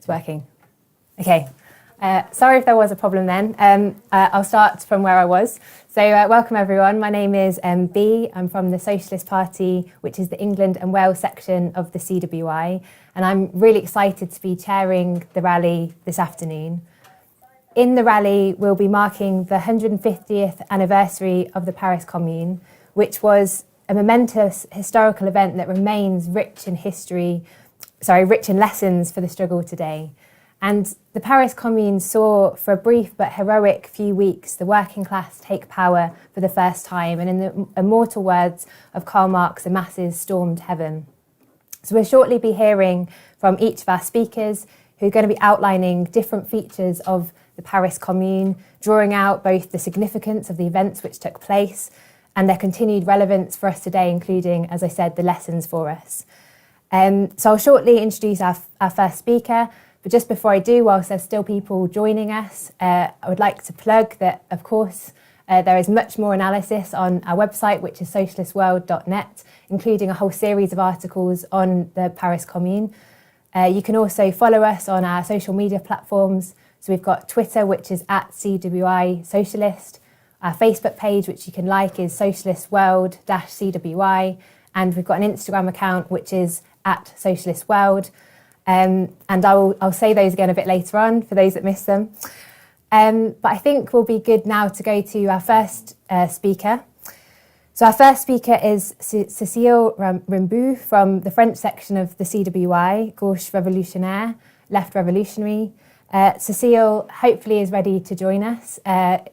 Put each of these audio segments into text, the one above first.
It's working. Okay. Sorry if there was a problem then. I'll start from where I was. So welcome everyone. My name is Bea. I'm from the Socialist Party, which is the England and Wales section of the CWI. And I'm really excited to be chairing the rally this afternoon. In the rally, we'll be marking the 150th anniversary of the Paris Commune, which was a momentous historical event that remains rich in lessons for the struggle today. And the Paris Commune saw, for a brief but heroic few weeks, the working class take power for the first time. And in the immortal words of Karl Marx, the masses stormed heaven. So we'll shortly be hearing from each of our speakers who are going to be outlining different features of the Paris Commune, drawing out both the significance of the events which took place and their continued relevance for us today, including, as I said, the lessons for us. So I'll shortly introduce our first speaker. But just before I do, whilst there's still people joining us, I would like to plug that, of course, there is much more analysis on our website, which is socialistworld.net, including a whole series of articles on the Paris Commune. You can also follow us on our social media platforms. So we've got Twitter, which is @CWI Socialist. Our Facebook page, which you can like, is socialistworld-CWI. And we've got an Instagram account, which is @socialistworld. And I'll say those again a bit later on for those that missed them. But I think we'll be good now to go to our first speaker. So our first speaker is Cecile Rimu from the French section of the CWI, Gauche Révolutionnaire, Left Revolutionary. Cecile hopefully is ready to join us.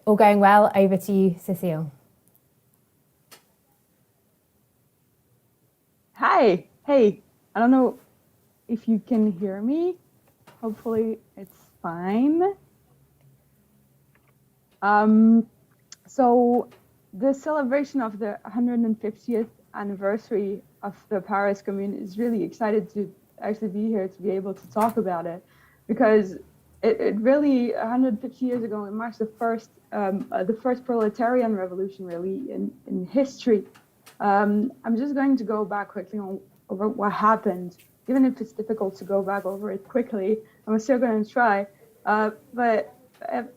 All going well, over to you, Cecile. Hi, hey, I don't know if you can hear me. Hopefully it's fine. So the celebration of the 150th anniversary of the Paris Commune is really excited to actually be here to be able to talk about it, because it really 150 years ago it marks the first proletarian revolution really in history. I'm just going to go back quickly over what happened. Even if it's difficult to go back over it quickly, I'm still going to try. But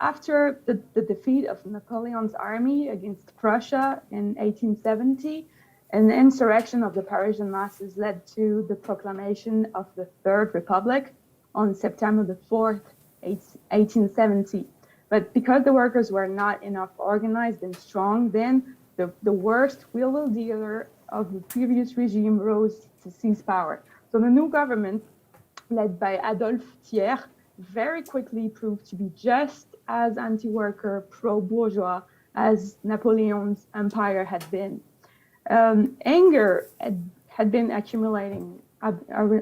after the defeat of Napoleon's army against Prussia in 1870, an insurrection of the Parisian masses led to the proclamation of the Third Republic on September the 4th, 1870. But because the workers were not enough organized and strong, then the worst wheel dealer of the previous regime rose to seize power. So the new government, led by Adolphe Thiers, very quickly proved to be just as anti-worker, pro-bourgeois as Napoleon's empire had been. Anger had been accumulating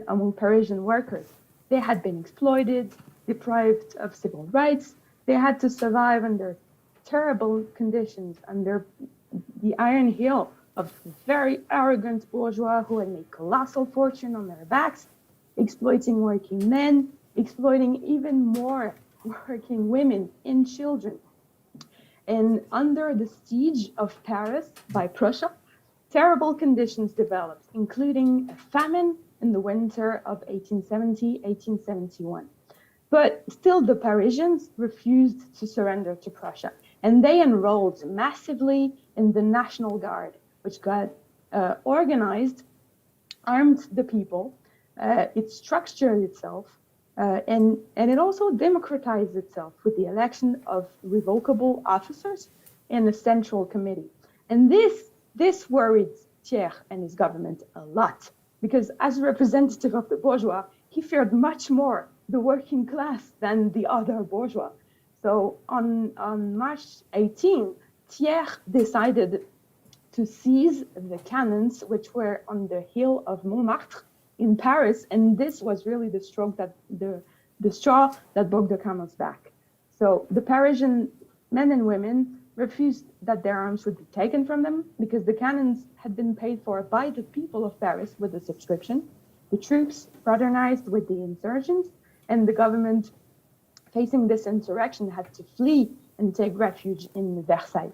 among Parisian workers. They had been exploited, deprived of civil rights. They had to survive under terrible conditions, under the iron heel of very arrogant bourgeois who had made colossal fortune on their backs, exploiting working men, exploiting even more working women and children. And under the siege of Paris by Prussia, terrible conditions developed, including a famine in the winter of 1870-1871. But still the Parisians refused to surrender to Prussia, and they enrolled massively in the National Guard, which got organized, armed the people, it structured itself, and it also democratized itself with the election of revocable officers and a central committee. And this worried Thiers and his government a lot, because as a representative of the bourgeois, he feared much more the working class than the other bourgeois. So on March 18, Thiers decided to seize the cannons which were on the hill of Montmartre in Paris, and this was really the straw that broke the camel's back. So the Parisian men and women refused that their arms would be taken from them because the cannons had been paid for by the people of Paris with a subscription. The troops fraternized with the insurgents, and the government, facing this insurrection, had to flee and take refuge in Versailles.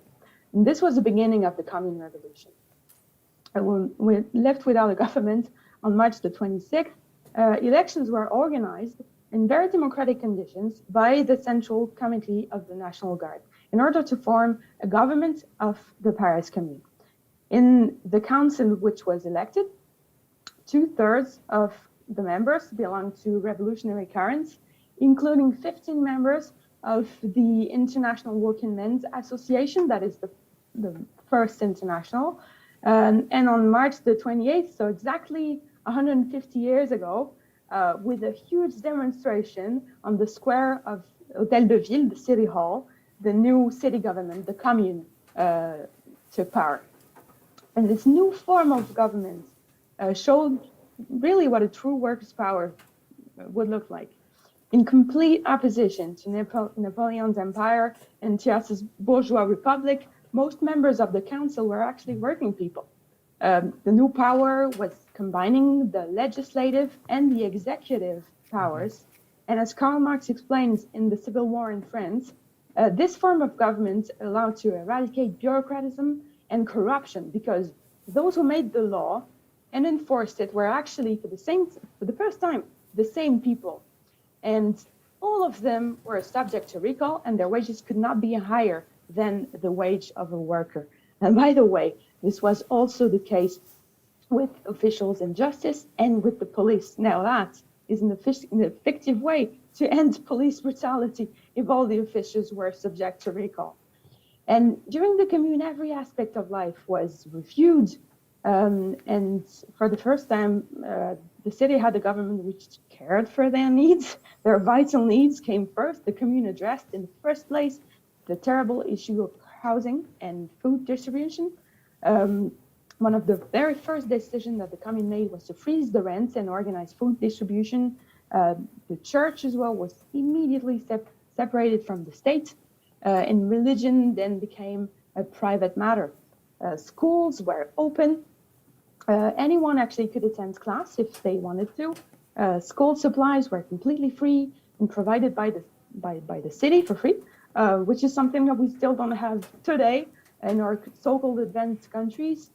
And this was the beginning of the Commune Revolution. And we left without a government on March the 26th. Elections were organized, in very democratic conditions by the Central Committee of the National Guard in order to form a government of the Paris Commune. In the council which was elected, 2/3 of the members belonged to revolutionary currents, including 15 members of the International Working Men's Association, that is the first international. And on March the 28th, so exactly 150 years ago, with a huge demonstration on the square of Hôtel de Ville, the city hall, the new city government, the commune, took power. And this new form of government showed really what a true workers' power would look like. In complete opposition to Napoleon's empire and Thiers' bourgeois republic, most members of the council were actually working people. The new power was combining the legislative and the executive powers. And as Karl Marx explains in The Civil War in France, this form of government allowed to eradicate bureaucratism and corruption, because those who made the law and enforced it were actually, for the first time, the same people. And all of them were subject to recall, and their wages could not be higher than the wage of a worker. And by the way, this was also the case with officials in justice and with the police. Now that is an effective way to end police brutality if all the officials were subject to recall. And during the Commune, every aspect of life was reviewed. And for the first time, the city had a government which cared for their needs. Their vital needs came first. The Commune addressed in the first place the terrible issue of housing and food distribution. One of the very first decisions that the Commune made was to freeze the rents and organize food distribution. The church as well was immediately separated from the state, and religion then became a private matter. Schools were open. Anyone actually could attend class if they wanted to. School supplies were completely free and provided by the city for free, which is something that we still don't have today in our so-called advanced countries.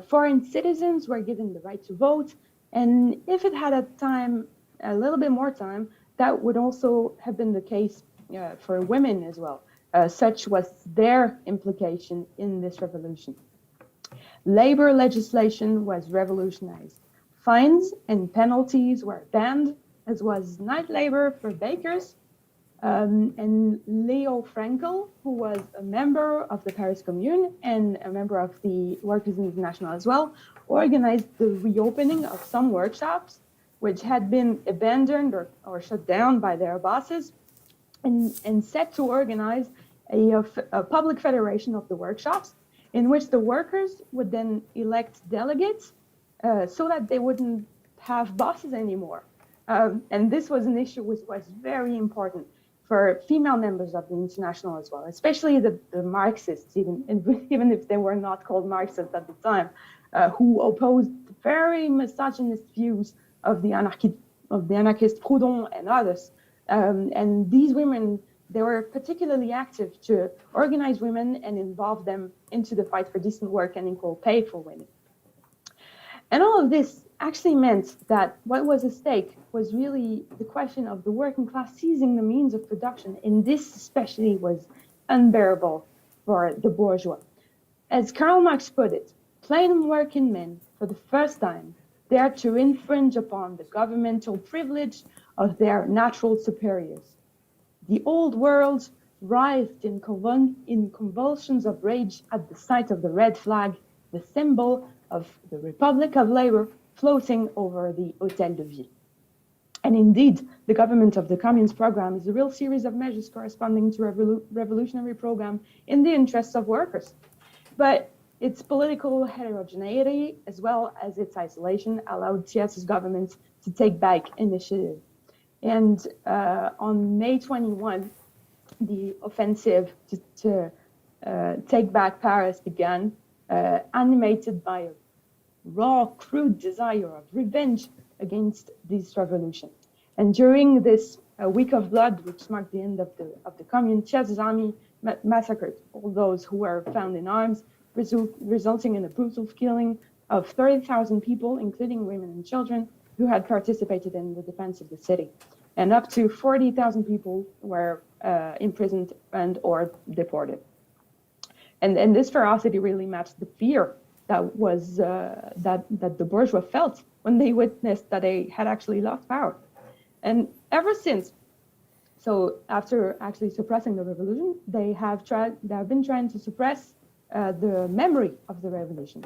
Foreign citizens were given the right to vote, and if it had a little bit more time, that would also have been the case for women as well. Such was their implication in this revolution. Labor legislation was revolutionized. Fines and penalties were banned, as was night labor for bakers. And Leo Frankel, who was a member of the Paris Commune and a member of the Workers' International as well, organized the reopening of some workshops which had been abandoned or shut down by their bosses, and set to organize a public federation of the workshops in which the workers would then elect delegates so that they wouldn't have bosses anymore. And this was an issue which was very important for female members of the International as well, especially the Marxists, even if they were not called Marxists at the time, who opposed very misogynist views of the anarchist Proudhon and others. And these women, they were particularly active to organize women and involve them into the fight for decent work and equal pay for women. And all of this actually meant that what was at stake was really the question of the working class seizing the means of production, and this especially was unbearable for the bourgeois. As Karl Marx put it, plain working men, for the first time, dared to infringe upon the governmental privilege of their natural superiors. The old world writhed in convulsions of rage at the sight of the red flag, the symbol of the Republic of Labor, floating over the Hôtel de Ville. And indeed, the government of the Commune's program is a real series of measures corresponding to a revolutionary program in the interests of workers. But its political heterogeneity, as well as its isolation, allowed Thiers' government to take back initiative. And on May 21, the offensive to take back Paris began, animated by a raw, crude desire of revenge against this revolution. And during this week of blood, which marked the end of the Commune, Thiers' army massacred all those who were found in arms, resulting in a brutal killing of 30,000 people, including women and children, who had participated in the defense of the city. and up to 40,000 people were imprisoned and or deported. And this ferocity really matched the fear that was that the bourgeois felt when they witnessed that they had actually lost power. And ever since, so after actually suppressing the revolution, they have been trying to suppress the memory of the revolution.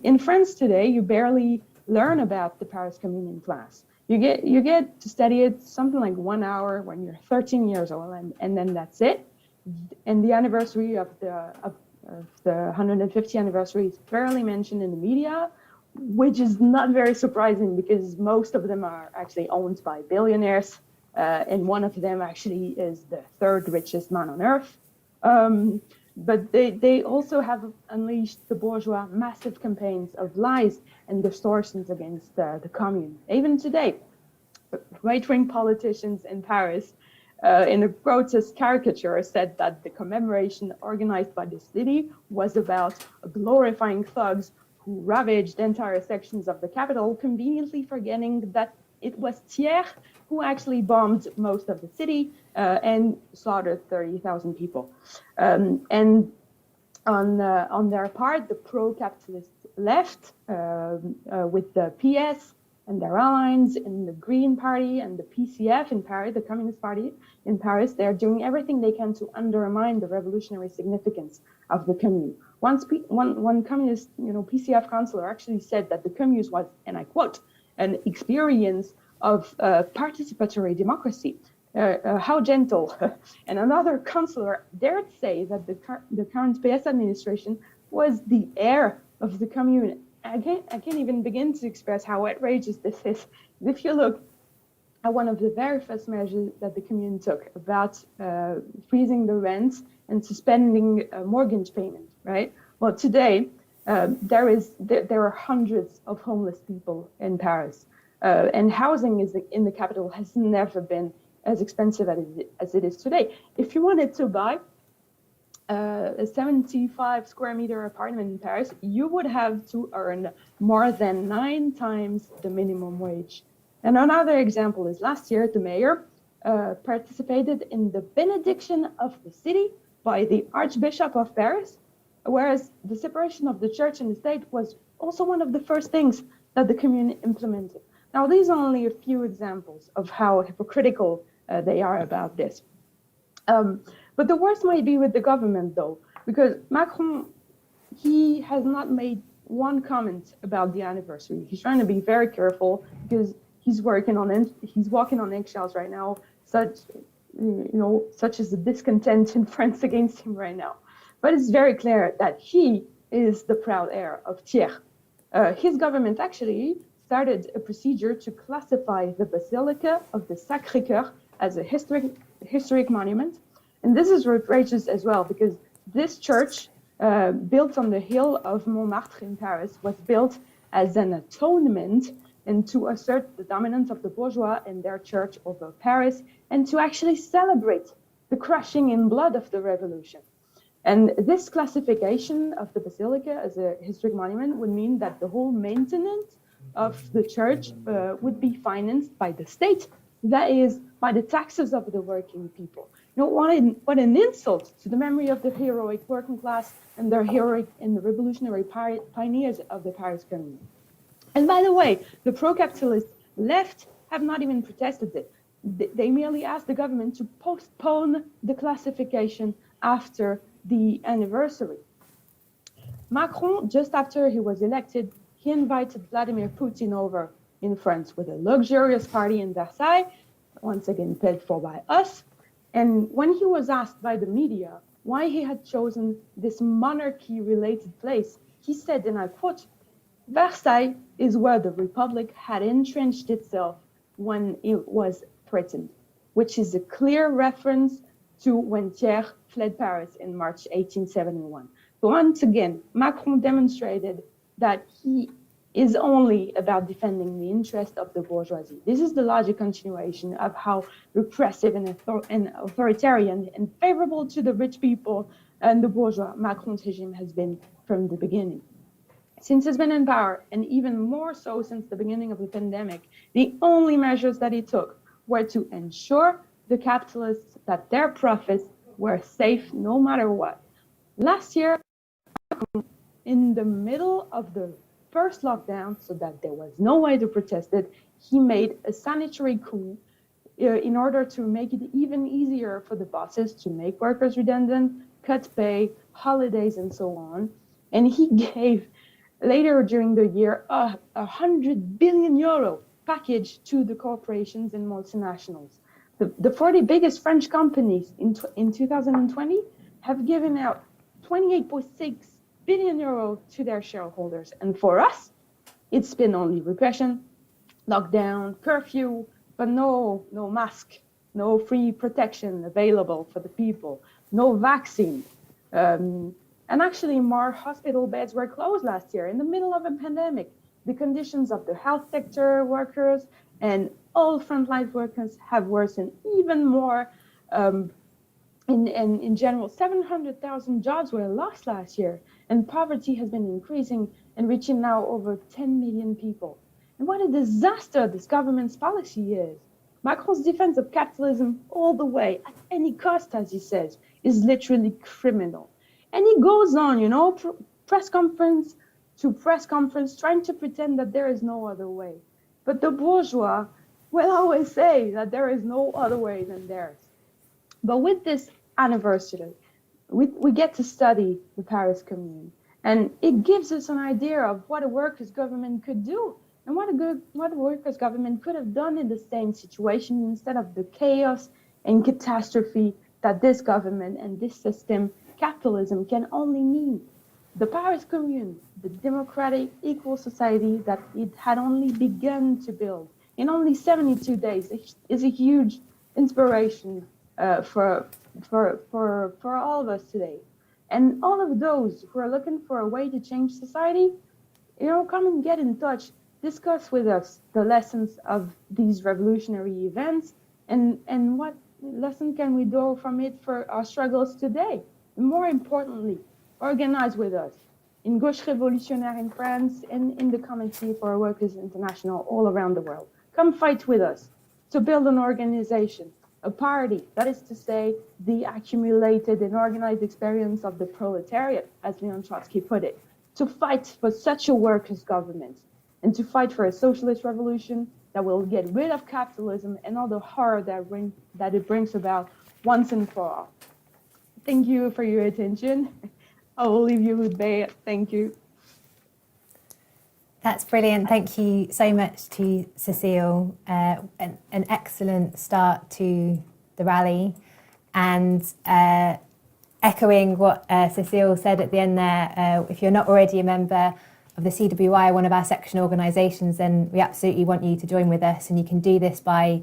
In France today, you barely learn about the Paris Commune in class. You get to study it something like 1 hour when you're 13 years old, and then that's it. And the anniversary of the 150th anniversary is barely mentioned in the media, which is not very surprising because most of them are actually owned by billionaires, and one of them actually is the third richest man on earth. But they also have unleashed the bourgeois massive campaigns of lies and distortions against the commune. Even today, right-wing politicians in Paris, in a grotesque caricature, said that the commemoration organized by the city was about glorifying thugs who ravaged entire sections of the capital, conveniently forgetting that it was Thiers who actually bombed most of the city and slaughtered 30,000 people. And on their part, the pro-capitalist left, with the PS and their allies in the Green Party and the PCF in Paris, the Communist Party in Paris, they're doing everything they can to undermine the revolutionary significance of the Commune. One communist, PCF councillor actually said that the Commune was, and I quote, an experience of participatory democracy. How gentle. And another councillor dared say that the current PS administration was the heir of the Commune. I can't even begin to express how outrageous this is. If you look at one of the very first measures that the Commune took about freezing the rent and suspending mortgage payment, right? Well, today, there are hundreds of homeless people in Paris. And housing in the capital has never been as expensive as it is today. If you wanted to buy a 75 square meter apartment in Paris, you would have to earn more than 9 times the minimum wage. And another example is last year, the mayor participated in the benediction of the city by the Archbishop of Paris, whereas the separation of the church and the state was also one of the first things that the Commune implemented. Now, these are only a few examples of how hypocritical they are about this. But the worst might be with the government, though, because Macron, he has not made one comment about the anniversary. He's trying to be very careful because he's walking on eggshells right now, such as the discontent in France against him right now. But it's very clear that he is the proud heir of Thiers. His government actually started a procedure to classify the Basilica of the Sacré-Cœur as a historic monument. And this is outrageous as well, because this church, built on the hill of Montmartre in Paris, was built as an atonement and to assert the dominance of the bourgeois and their church over Paris, and to actually celebrate the crushing in blood of the revolution. And this classification of the Basilica as a historic monument would mean that the whole maintenance of the church would be financed by the state, that is, by the taxes of the working people. What an insult to the memory of the heroic working class and their heroic and the revolutionary pioneers of the Paris Commune. And by the way, the pro-capitalist left have not even protested it. They merely asked the government to postpone the classification after the anniversary. Macron, just after he was elected, he invited Vladimir Putin over in France with a luxurious party in Versailles, once again paid for by us. And when he was asked by the media why he had chosen this monarchy-related place, he said, and I quote, "Versailles is where the Republic had entrenched itself when it was threatened," which is a clear reference to when Thiers fled Paris in March 1871. But once again, Macron demonstrated that he is only about defending the interest of the bourgeoisie. This is the logic continuation of how repressive and authoritarian and favorable to the rich people and the bourgeois Macron's regime has been from the beginning. Since he's been in power, and even more so since the beginning of the pandemic, the only measures that he took were to ensure the capitalists that their profits were safe no matter what. Last year, in the middle of the first lockdown, so that there was no way to protest it, he made a sanitary coup in order to make it even easier for the bosses to make workers redundant, cut pay, holidays, and so on. And he gave, later during the year, a 100 billion euro package to the corporations and multinationals. The 40 biggest French companies in 2020 have given out 28.6 billion euro to their shareholders. And for us, it's been only repression, lockdown, curfew, but no mask, no free protection available for the people, no vaccine. And actually, more hospital beds were closed last year in the middle of a pandemic. The conditions of the health sector workers and all frontline workers have worsened even more. In general, 700,000 jobs were lost last year, and poverty has been increasing and reaching now over 10 million people. And what a disaster this government's policy is. Macron's defense of capitalism all the way, at any cost, as he says, is literally criminal. And he goes on, press conference to press conference, trying to pretend that there is no other way. But the bourgeois will always say that there is no other way than theirs. But with this anniversary, we get to study the Paris Commune, and it gives us an idea of what a workers' government could do, and what a workers' government could have done in the same situation instead of the chaos and catastrophe that this government and this system, capitalism, can only mean. The Paris Commune, the democratic, equal society that it had only begun to build in only 72 days, is a huge inspiration for all of us today. And all of those who are looking for a way to change society, come and get in touch. Discuss with us the lessons of these revolutionary events and what lesson can we do from it for our struggles today. And more importantly, organize with us in Gauche Révolutionnaire in France and in the Committee for Workers International all around the world. Come fight with us to build an organization, a party, that is to say, the accumulated and organized experience of the proletariat, as Leon Trotsky put it, to fight for such a workers' government, and to fight for a socialist revolution that will get rid of capitalism and all the horror that it brings about once and for all. Thank you for your attention. I will leave you with Bea. Thank you. That's brilliant. Thank you so much to Cecile. An excellent start to the rally, and echoing what Cecile said at the end there, if you're not already a member of the CWI, one of our section organisations, then we absolutely want you to join with us, and you can do this by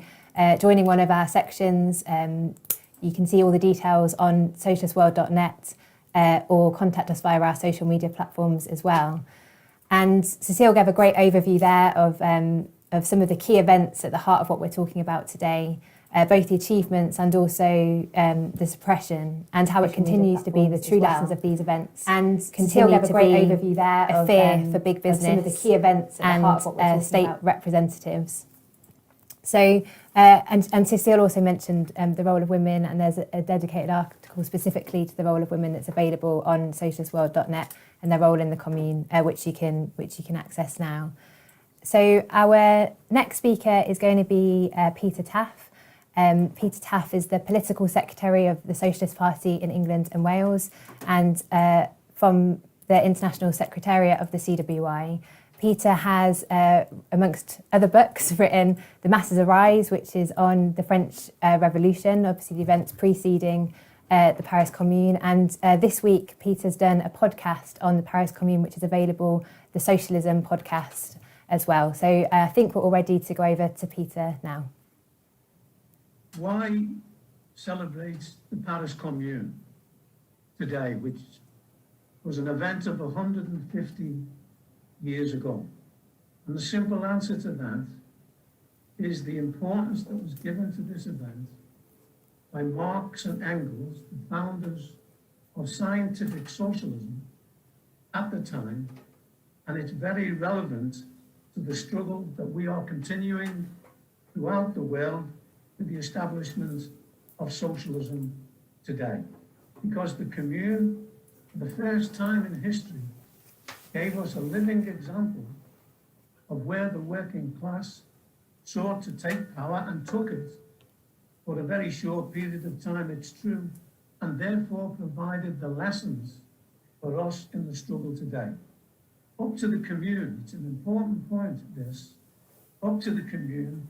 joining one of our sections. You can see all the details on socialistworld.net or contact us via our social media platforms as well. And Cecile gave a great overview there of some of the key events at the heart of what we're talking about today, both the achievements and also the suppression, and how it continues to be the true lessons of these events. And Cecile gave a great overview there of fear for big business, some of the key events at the heart of what we're talking state about. Representatives. So, and Cecile also mentioned the role of women, and there's a dedicated article specifically to the role of women that's available on socialistworld.net, and their role in the commune, which you can access now. So our next speaker is going to be Peter Taff. Peter Taff is the political secretary of the Socialist Party in England and Wales, and from the International Secretariat of the CWI. Peter has, amongst other books, written The Masses Arise, which is on the French Revolution, obviously the events preceding the Paris Commune. And this week, Peter's done a podcast on the Paris Commune, which is available, the Socialism podcast as well. So I think we're all ready to go over to Peter now. Why celebrate the Paris Commune today, which was an event of 150 years ago? And the simple answer to that is the importance that was given to this event by Marx and Engels, the founders of scientific socialism at the time, and it's very relevant to the struggle that we are continuing throughout the world to the establishment of socialism today. Because the Commune, for the first time in history, gave us a living example of where the working class sought to take power and took it for a very short period of time, it's true, and therefore provided the lessons for us in the struggle today. Up to the Commune, it's an important point, this, up to the Commune,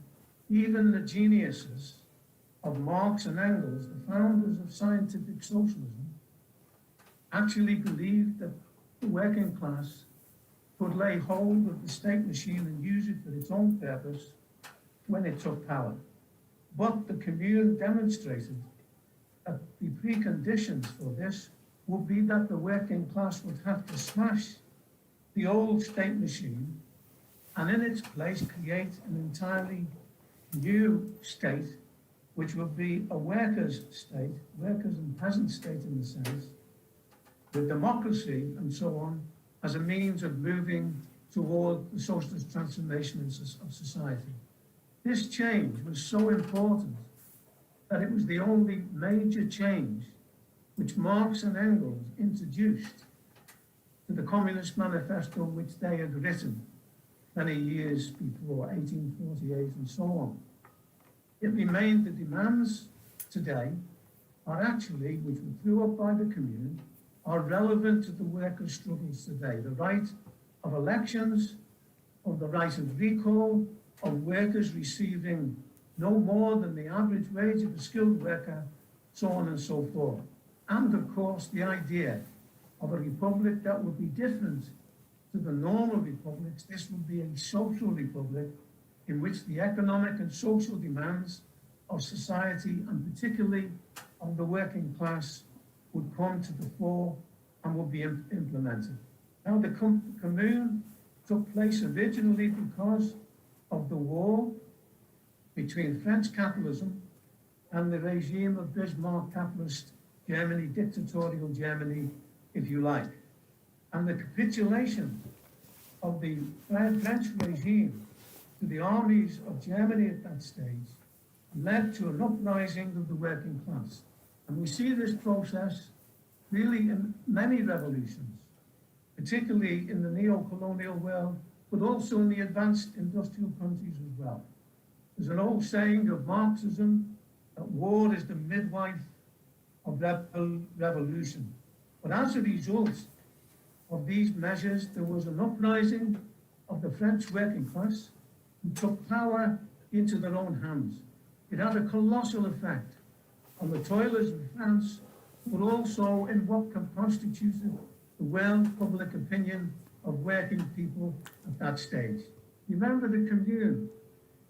even the geniuses of Marx and Engels, the founders of scientific socialism, actually believed that the working class could lay hold of the state machine and use it for its own purpose when it took power. But the Commune demonstrated that the preconditions for this would be that the working class would have to smash the old state machine and in its place create an entirely new state, which would be a workers' state, workers' and peasant state in the sense, with democracy and so on, as a means of moving toward the socialist transformation of society. This change was so important that it was the only major change which Marx and Engels introduced to the Communist Manifesto which they had written many years before, 1848 and so on. It remained the demands today are actually, which were threw up by the Commune, are relevant to the workers' struggles today. The right of elections, of the right of recall, of workers receiving no more than the average wage of a skilled worker, so on and so forth. And of course, the idea of a republic that would be different to the normal republics. This would be a social republic in which the economic and social demands of society, and particularly of the working class, would come to the fore and would be implemented. Now, the Commune took place originally because of the war between French capitalism and the regime of Bismarck capitalist Germany, dictatorial Germany, if you like. And the capitulation of the French regime to the armies of Germany at that stage led to an uprising of the working class. And we see this process really in many revolutions, particularly in the neo-colonial world, but also in the advanced industrial countries as well. There's an old saying of Marxism that war is the midwife of revolution. But as a result of these measures, there was an uprising of the French working class who took power into their own hands. It had a colossal effect on the toilers of France, but also in what constituted the world public opinion of working people at that stage. Remember, the Commune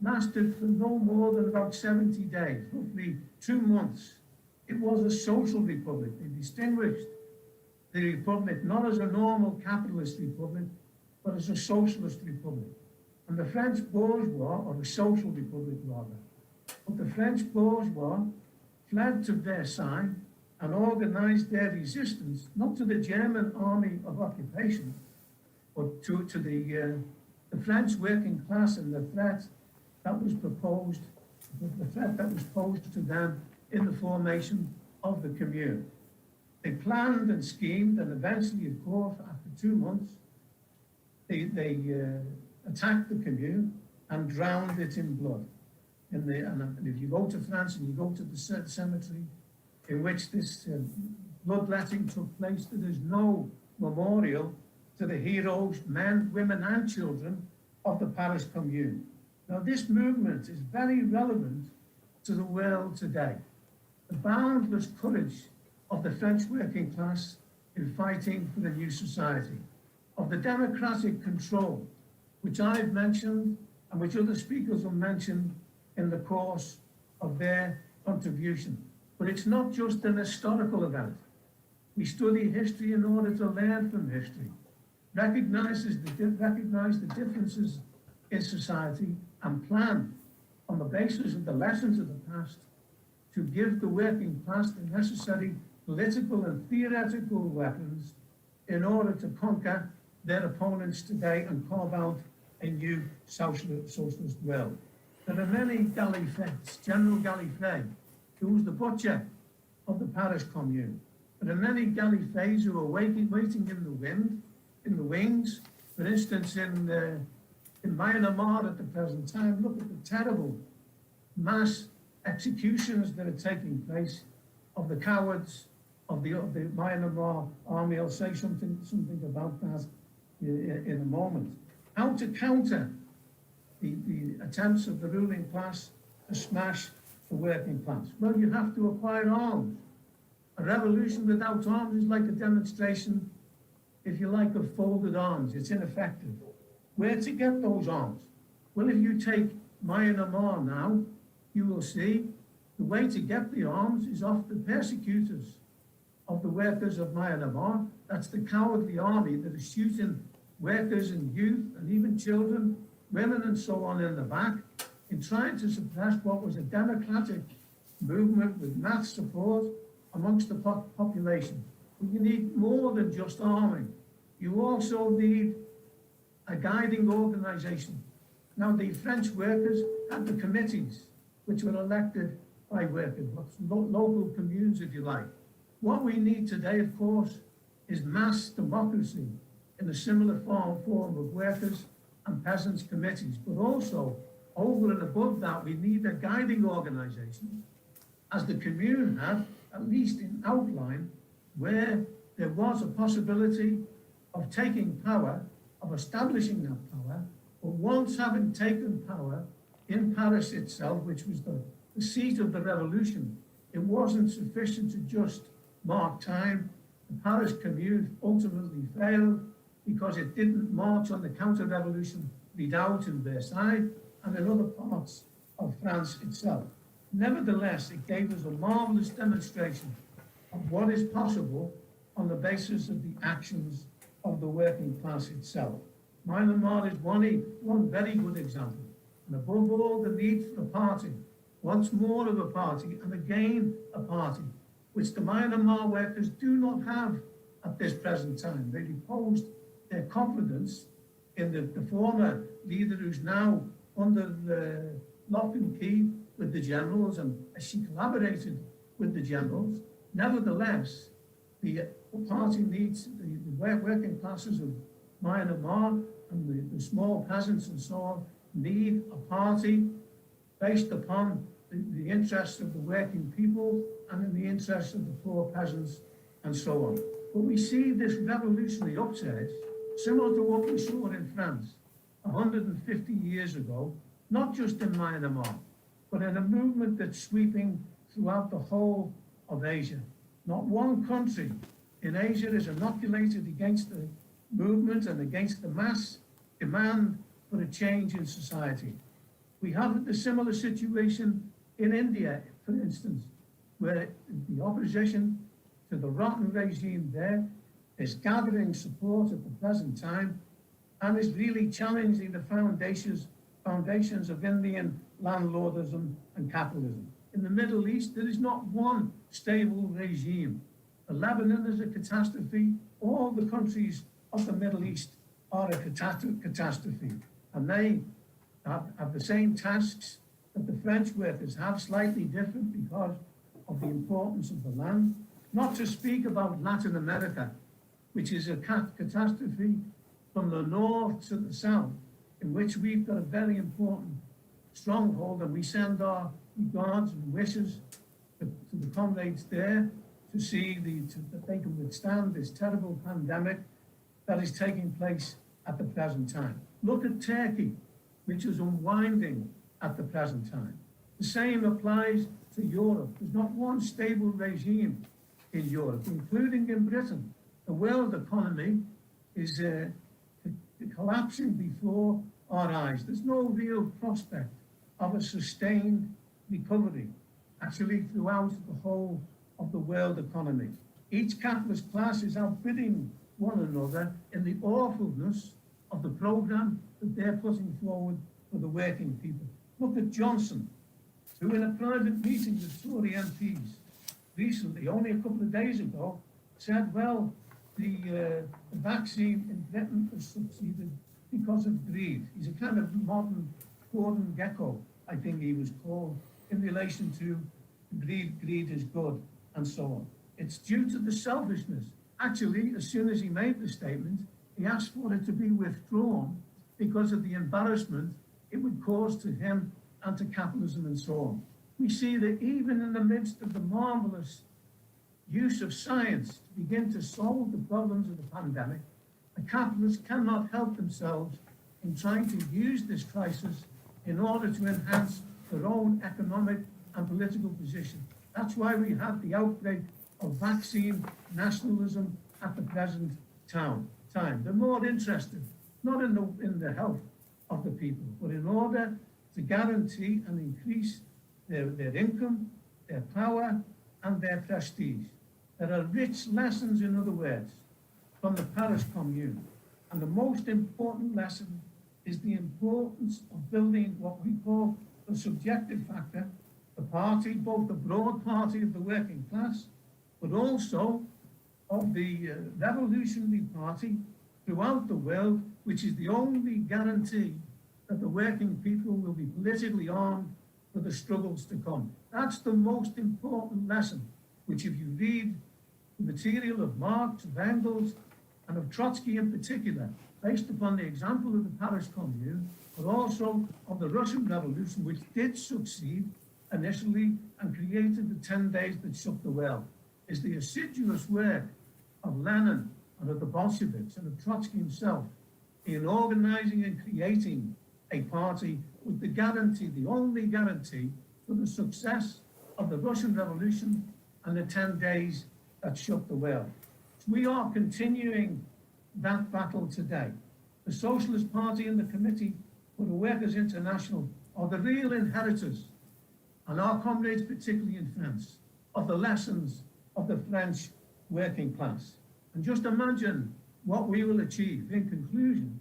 lasted for no more than about 70 days, roughly 2 months. It was a social republic. They distinguished the republic not as a normal capitalist republic, but as a socialist republic. And the French bourgeois, or a social republic rather, but the French bourgeois fled to Versailles and organized their resistance, not to the German army of occupation, but to the French working class and the threat that was proposed, the threat that was posed to them in the formation of the Commune. They planned and schemed, and eventually, of course, after 2 months, they attacked the Commune and drowned it in blood. And if you go to France and you go to the cemetery in which this bloodletting took place, there is no memorial to the heroes, men, women, and children of the Paris Commune. Now, this movement is very relevant to the world today. The boundless courage of the French working class in fighting for a new society, of the democratic control, which I've mentioned and which other speakers have mentioned in the course of their contribution. But it's not just an historical event. We study history in order to learn from history, recognize the differences in society, and plan on the basis of the lessons of the past to give the working class the necessary political and theoretical weapons in order to conquer their opponents today and carve out a new socialist world. There are many Gallifreys, General Gallifrey, who was the butcher of the Paris Commune. There are many Gallifreys who are waiting in the wind, in the wings. For instance, in Myanmar at the present time, look at the terrible mass executions that are taking place of the cowards of the Myanmar army. I'll say something about that in a moment. How to counter the attempts of the ruling class to smash the working class? Well, you have to acquire arms. A revolution without arms is like a demonstration, if you like, of folded arms. It's ineffective. Where to get those arms? Well, if you take Myanmar now, you will see the way to get the arms is off the persecutors of the workers of Myanmar. That's the cowardly army that is shooting workers and youth and even children, women and so on in the back, in trying to suppress what was a democratic movement with mass support amongst the population. But you need more than just arming. You also need a guiding organization. Now, the French workers had the committees, which were elected by workers, local communes, if you like. What we need today, of course, is mass democracy in a similar form of workers and peasants' committees. But also, over and above that, we need a guiding organization, as the commune had, at least in outline, where there was a possibility of taking power, of establishing that power, but once having taken power in Paris itself, which was the seat of the revolution, it wasn't sufficient to just mark time. The Paris Commune ultimately failed because it didn't march on the counter-revolution redoubt in Versailles and in other parts of France itself. Nevertheless, it gave us a marvelous demonstration of what is possible on the basis of the actions of the working class itself. Myanmar is one very good example. And above all, the need for a party, once more of a party, and again a party, which the Myanmar workers do not have at this present time. They reposed their confidence in the former leader, who's now under the lock and key with the generals, and she collaborated with the generals. Nevertheless, the party needs the working classes of Myanmar and the small peasants and so on need a party based upon the interests of the working people and in the interests of the poor peasants and so on. But we see this revolutionary upsurge, similar to what we saw in France 150 years ago, not just in Myanmar, but in a movement that's sweeping throughout the whole of Asia. Not one country in Asia is inoculated against the movement and against the mass demand for a change in society. We have a similar situation in India, for instance, where the opposition to the rotten regime there is gathering support at the present time and is really challenging the foundations of Indian landlordism and capitalism. In the Middle East, there is not one stable regime. Lebanon is a catastrophe. All the countries of the Middle East are a catastrophe. And they have the same tasks that the French workers have, slightly different because of the importance of the land. Not to speak about Latin America, which is a catastrophe from the north to the south, in which we've got a very important stronghold, and we send our regards and wishes to the comrades there to see that they can withstand this terrible pandemic that is taking place at the present time. Look at Turkey, which is unwinding at the present time. The same applies to Europe. There's not one stable regime in Europe, including in Britain. The world economy is collapsing before our eyes. There's no real prospect of a sustained recovery, actually, throughout the whole of the world economy. Each capitalist class is outbidding one another in the awfulness of the program that they're putting forward for the working people. Look at Johnson, who in a private meeting with Tory MPs recently, only a couple of days ago, said, well, the vaccine in Britain was succeeded because of greed. He's a kind of modern Gordon Gekko I think he was called, in relation to greed is good, and so on. It's due to the selfishness. Actually, as soon as he made the statement, he asked for it to be withdrawn because of the embarrassment it would cause to him and to capitalism and so on. We see that even in the midst of the marvelous use of science to begin to solve the problems of the pandemic, the capitalists cannot help themselves in trying to use this crisis in order to enhance their own economic and political position. That's why we have the outbreak of vaccine nationalism at the present time. They're more interested, not in the health of the people, but in order to guarantee and increase their income, their power, and their prestige. There are rich lessons, in other words, from the Paris Commune. And the most important lesson is the importance of building what we call the subjective factor, the party, both the broad party of the working class, but also of the revolutionary party throughout the world, which is the only guarantee that the working people will be politically armed for the struggles to come. That's the most important lesson, which if you read the material of Marx, of Engels, and of Trotsky in particular, based upon the example of the Paris Commune, but also of the Russian Revolution, which did succeed initially and created the 10 days that shook the world, is the assiduous work of Lenin and of the Bolsheviks and of Trotsky himself in organizing and creating a party with the guarantee, the only guarantee for the success of the Russian Revolution and the 10 days that shook the world. So we are continuing that battle today. The Socialist Party and the Committee for the Workers' International are the real inheritors, and our comrades, particularly in France, of the lessons of the French working class. And just imagine what we will achieve. In conclusion,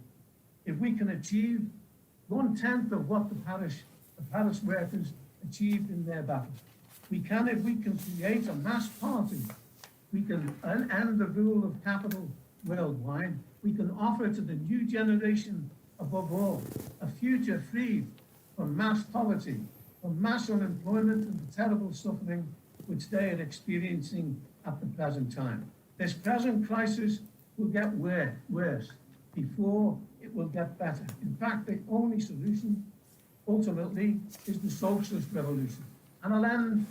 if we can achieve 1/10 of what the Paris workers achieved in their battle. We can, if we can create a mass party, we can end the rule of capital worldwide. We can offer to the new generation, above all, a future free from mass poverty, from mass unemployment and the terrible suffering which they are experiencing at the present time. This present crisis will get worse before it will get better. In fact, the only solution ultimately is the socialist revolution. And I'll end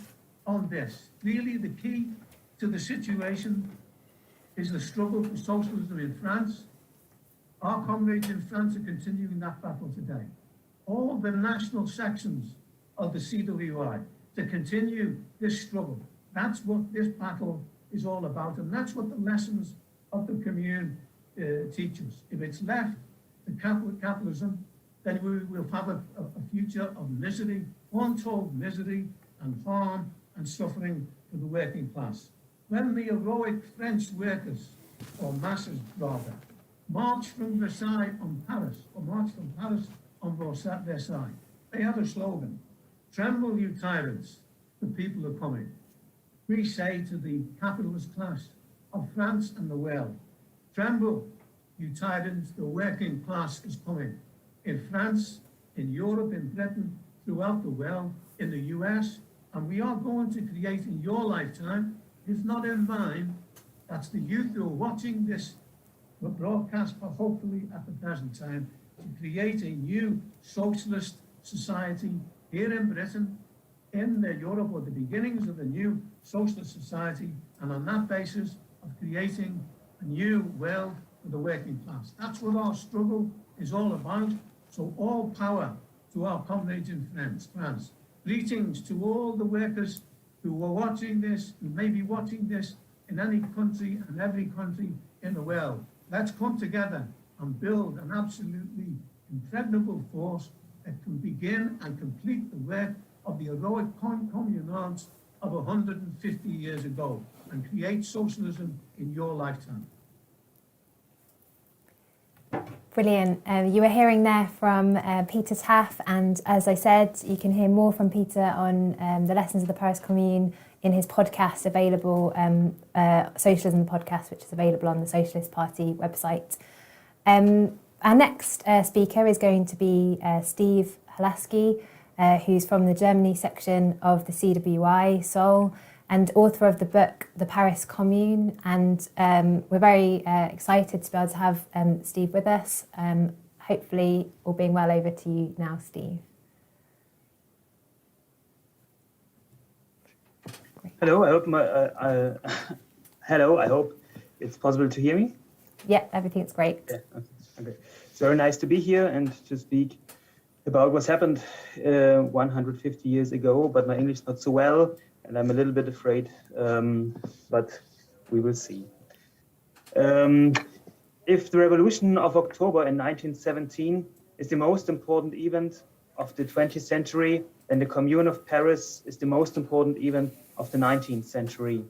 on this. Really, the key to the situation is the struggle for socialism in France. Our comrades in France are continuing that battle today. All the national sections of the CWI to continue this struggle. That's what this battle is all about, and that's what the lessons of the Commune teach us. If it's left to capitalism, then we will have a future of misery, untold misery and harm and suffering for the working class. When the heroic French workers, or masses rather, marched from Versailles on Paris, or marched from Paris on Versailles, they had a slogan: "Tremble, you tyrants, the people are coming." We say to the capitalist class of France and the world, tremble, you tyrants, the working class is coming. In France, in Europe, in Britain, throughout the world, in the US, and we are going to create in your lifetime, if not in mine, that's the youth who are watching this broadcast, but hopefully at the present time, to create a new socialist society here in Britain, in Europe, or the beginnings of a new socialist society, and on that basis of creating a new world for the working class. That's what our struggle is all about. So all power to our comrades in France. Greetings to all the workers who are watching this, who may be watching this in any country and every country in the world. Let's come together and build an absolutely impregnable force that can begin and complete the work of the heroic communards of 150 years ago and create socialism in your lifetime. Brilliant. You were hearing there from Peter Taff, and as I said, you can hear more from Peter on the lessons of the Paris Commune in his podcast available, Socialism Podcast, which is available on the Socialist Party website. Our next speaker is going to be Steve Hilleski. who's from the Germany section of the CWI, Seoul, and author of the book, The Paris Commune. And we're very excited to be able to have Steve with us. Hopefully, all being well, over to you now, Steve. Hello, I hope hello, I hope it's possible to hear me. Yeah, everything's great. Yeah, okay. It's very nice to be here and to speak about what's happened 150 years ago, but my English is not so well, and I'm a little bit afraid, but we will see. If the Revolution of October in 1917 is the most important event of the 20th century, then the Commune of Paris is the most important event of the 19th century.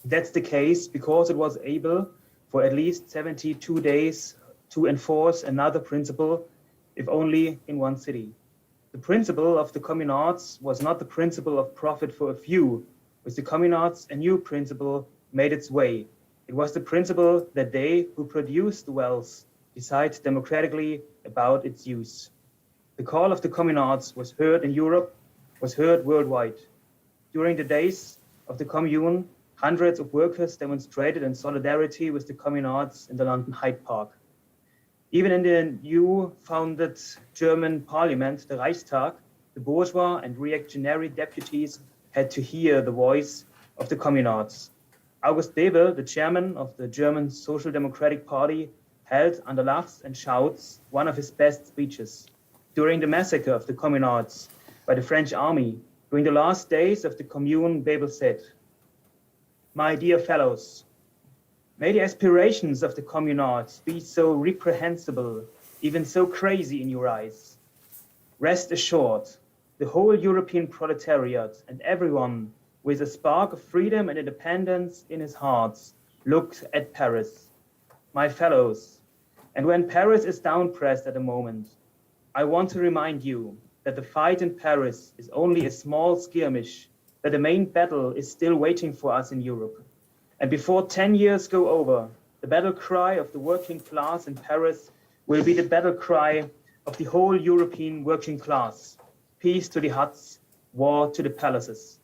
That's the case because it was able for at least 72 days to enforce another principle, if only in one city. The principle of the communards was not the principle of profit for a few. With the communards, a new principle made its way. It was the principle that they who produce the wealth decide democratically about its use. The call of the communards was heard in Europe, was heard worldwide. During the days of the Commune, hundreds of workers demonstrated in solidarity with the communards in the London Hyde Park. Even in the new founded German parliament, the Reichstag, the bourgeois and reactionary deputies had to hear the voice of the communards. August Bebel, the chairman of the German Social Democratic Party, held under laughs and shouts one of his best speeches. During the massacre of the communards by the French army, during the last days of the Commune, Bebel said, "My dear fellows, may the aspirations of the communards be so reprehensible, even so crazy in your eyes. Rest assured, the whole European proletariat and everyone with a spark of freedom and independence in his hearts looked at Paris. My fellows, and when Paris is down-pressed at the moment, I want to remind you that the fight in Paris is only a small skirmish, that the main battle is still waiting for us in Europe. And before 10 years go over, the battle cry of the working class in Paris will be the battle cry of the whole European working class. Peace to the huts, war to the palaces."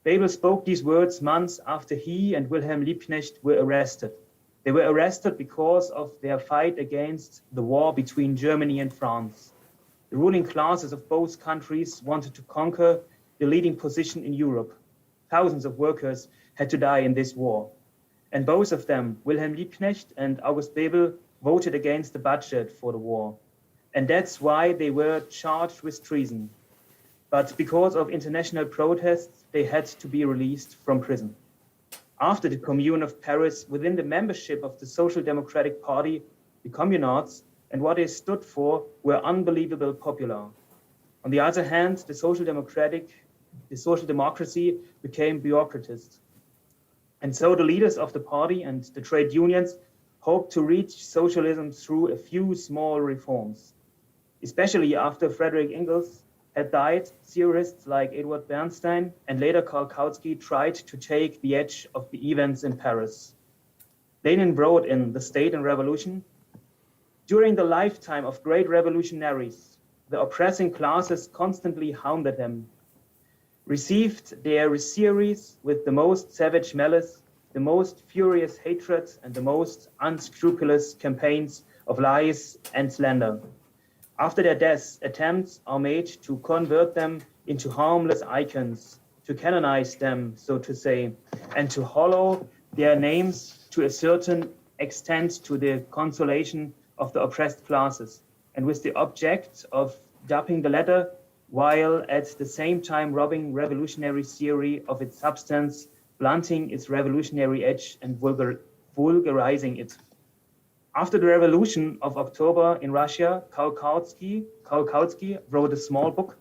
Bebel spoke these words months after he and Wilhelm Liebknecht were arrested. They were arrested because of their fight against the war between Germany and France. The ruling classes of both countries wanted to conquer the leading position in Europe. Thousands of workers had to die in this war. And both of them, Wilhelm Liebknecht and August Bebel, voted against the budget for the war. And that's why they were charged with treason. But because of international protests, they had to be released from prison. After the Commune of Paris, within the membership of the Social Democratic Party, the communards and what they stood for were unbelievably popular. On the other hand, the social democracy became bureaucratist. And so the leaders of the party and the trade unions hoped to reach socialism through a few small reforms. Especially after Friedrich Engels had died, theorists like Edward Bernstein and later Karl Kautsky tried to take the edge of the events in Paris. Lenin wrote in The State and Revolution, "During the lifetime of great revolutionaries, the oppressing classes constantly hounded them, received their series with the most savage malice, the most furious hatred, and the most unscrupulous campaigns of lies and slander. After their deaths, attempts are made to convert them into harmless icons, to canonize them, so to say, and to hollow their names to a certain extent to the consolation of the oppressed classes, and with the object of duping the latter, while at the same time robbing revolutionary theory of its substance, blunting its revolutionary edge and vulgarizing it." After the Revolution of October in Russia, Karl Kautsky wrote a small book.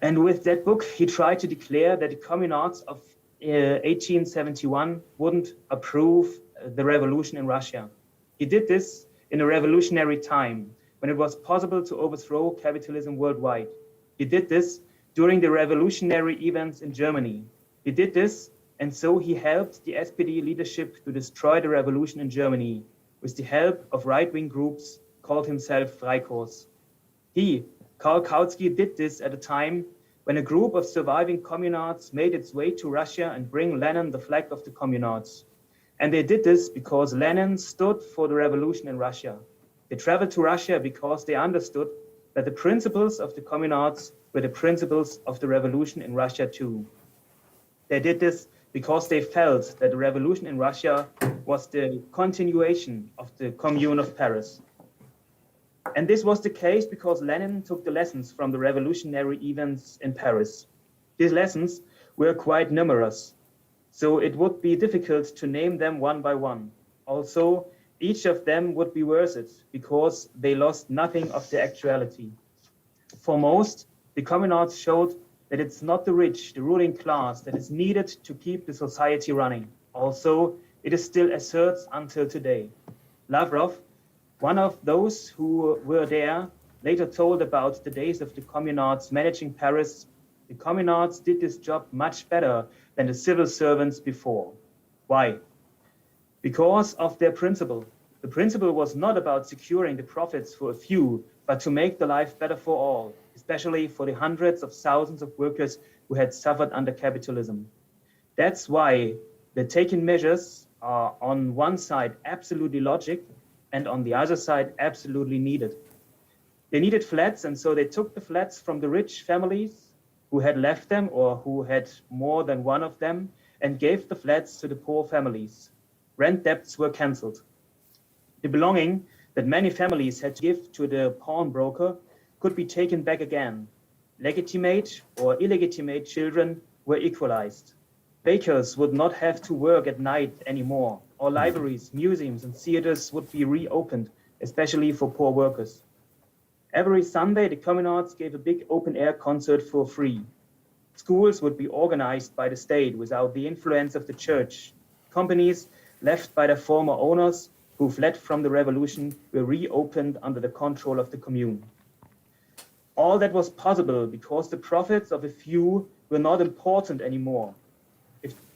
And with that book, he tried to declare that the communards of 1871 wouldn't approve the revolution in Russia. He did this in a revolutionary time, when it was possible to overthrow capitalism worldwide. He did this during the revolutionary events in Germany. He did this, and so he helped the SPD leadership to destroy the revolution in Germany with the help of right-wing groups, called himself Freikorps. He, Karl Kautsky did this at a time when a group of surviving communards made its way to Russia and bring Lenin the flag of the communards. And they did this because Lenin stood for the revolution in Russia. They traveled to Russia because they understood that the principles of the communards were the principles of the revolution in Russia too. They did this because they felt that the revolution in Russia was the continuation of the Commune of Paris. And this was the case because Lenin took the lessons from the revolutionary events in Paris. These lessons were quite numerous, so it would be difficult to name them one by one. Also, each of them would be worth it because they lost nothing of their actuality. For most, the communards showed that it's not the rich, the ruling class, that is needed to keep the society running. Also, it is still asserts until today. Lavrov, one of those who were there, later told about the days of the communards managing Paris. The communards did this job much better than the civil servants before. Why? Because of their principle. The principle was not about securing the profits for a few, but to make the life better for all, especially for the hundreds of thousands of workers who had suffered under capitalism. That's why the taken measures are on one side absolutely logic and on the other side absolutely needed. They needed flats, and so they took the flats from the rich families who had left them or who had more than one of them and gave the flats to the poor families. Rent debts were cancelled. The belonging that many families had to give to the pawnbroker could be taken back again. Legitimate or illegitimate children were equalized. Bakers would not have to work at night anymore, or libraries, museums, and theaters would be reopened, especially for poor workers. Every Sunday, the communards gave a big open-air concert for free. Schools would be organized by the state without the influence of the church. Companies left by their former owners who fled from the revolution were reopened under the control of the commune. All that was possible because the profits of a few were not important anymore.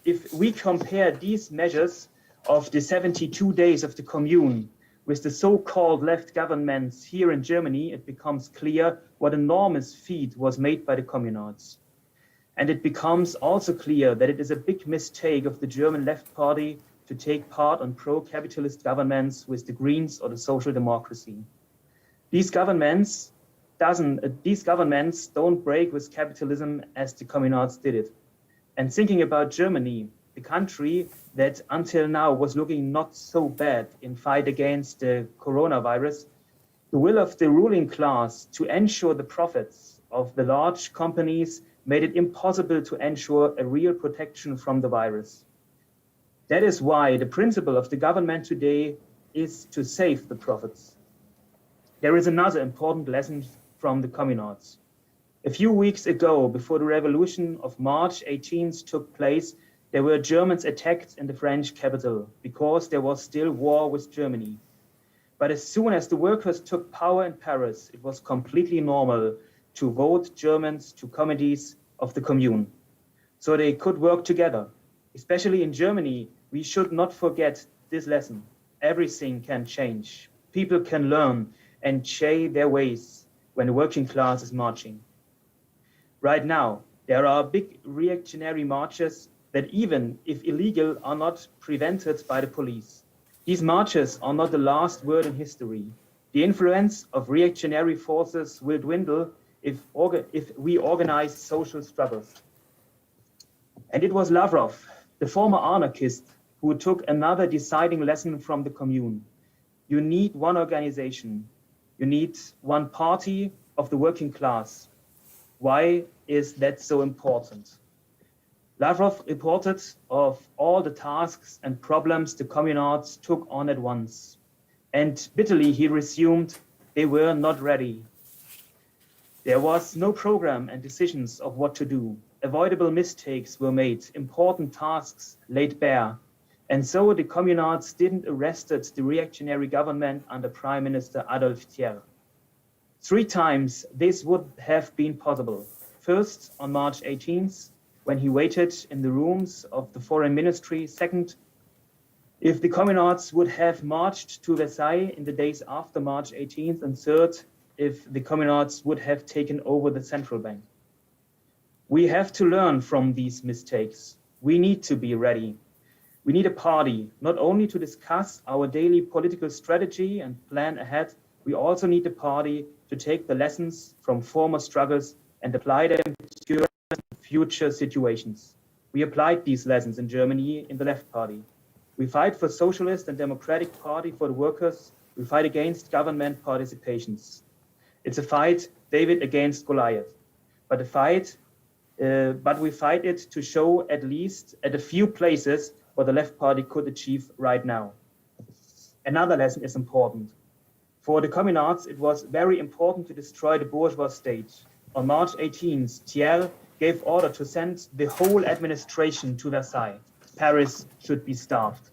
If we compare these measures of the 72 days of the commune with the so-called left governments here in Germany, it becomes clear what enormous feat was made by the communards. And it becomes also clear that it is a big mistake of the German left party to take part on pro-capitalist governments with the Greens or the Social Democracy. These governments don't break with capitalism as the communards did it. And thinking about Germany, the country that until now was looking not so bad in fight against the coronavirus, the will of the ruling class to ensure the profits of the large companies made it impossible to ensure a real protection from the virus. That is why the principle of the government today is to save the profits. There is another important lesson from the communards. A few weeks ago, before the revolution of March 18th took place, there were Germans attacked in the French capital because there was still war with Germany. But as soon as the workers took power in Paris, it was completely normal to vote Germans to committees of the commune, so they could work together. Especially in Germany, we should not forget this lesson. Everything can change. People can learn and change their ways when the working class is marching. Right now, there are big reactionary marches that, even if illegal, are not prevented by the police. These marches are not the last word in history. The influence of reactionary forces will dwindle if we organize social struggles. And it was Lavrov, the former anarchist, who took another deciding lesson from the commune. You need one organization. You need one party of the working class. Why is that so important? Lavrov reported of all the tasks and problems the communards took on at once. And bitterly he resumed, they were not ready. There was no program and decisions of what to do. Avoidable mistakes were made, important tasks laid bare. And so the communards didn't arrest the reactionary government under Prime Minister Adolf Thiers. 3 times this would have been possible. First, on March 18th, when he waited in the rooms of the foreign ministry. Second, if the communards would have marched to Versailles in the days after March 18th. And third, if the communards would have taken over the central bank. We have to learn from these mistakes. We need to be ready. We need a party, not only to discuss our daily political strategy and plan ahead, we also need a party to take the lessons from former struggles and apply them to future situations. We applied these lessons in Germany in the Left Party. We fight for socialist and democratic party for the workers. We fight against government participations. It's a fight, David against Goliath, but we fight it to show at least at a few places what the Left Party could achieve right now. Another lesson is important. For the communards, it was very important to destroy the bourgeois state. On March 18th, Thiers gave order to send the whole administration to Versailles. Paris should be starved.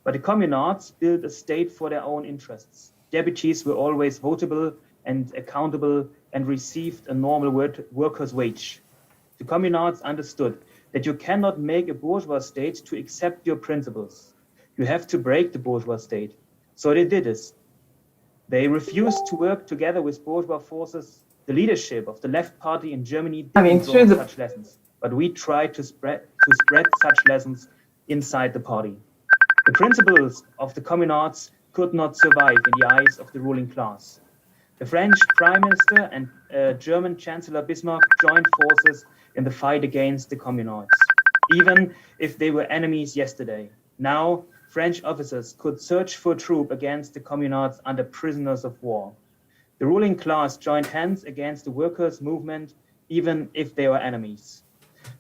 But the communards built a state for their own interests. Deputies were always votable and accountable and received a normal worker's wage. The communards understood that you cannot make a bourgeois state to accept your principles. You have to break the bourgeois state. So they did this. They refused to work together with bourgeois forces. The leadership of the Left Party in Germany didn't draw such lessons, but we tried to spread such lessons inside the party. The principles of the communards could not survive in the eyes of the ruling class. The French Prime Minister and German Chancellor Bismarck joined forces in the fight against the communards, even if they were enemies yesterday. Now, French officers could search for troops against the communards under prisoners of war. The ruling class joined hands against the workers' movement, even if they were enemies.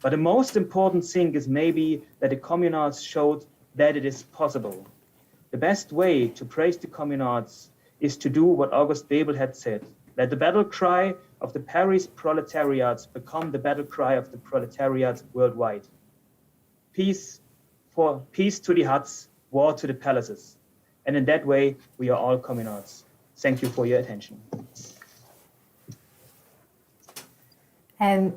But the most important thing is maybe that the communards showed that it is possible. The best way to praise the communards is to do what August Bebel had said. Let the battle cry of the Paris proletariats become the battle cry of the proletariat worldwide. Peace to the huts, war to the palaces. And in that way, we are all communards. Thank you for your attention.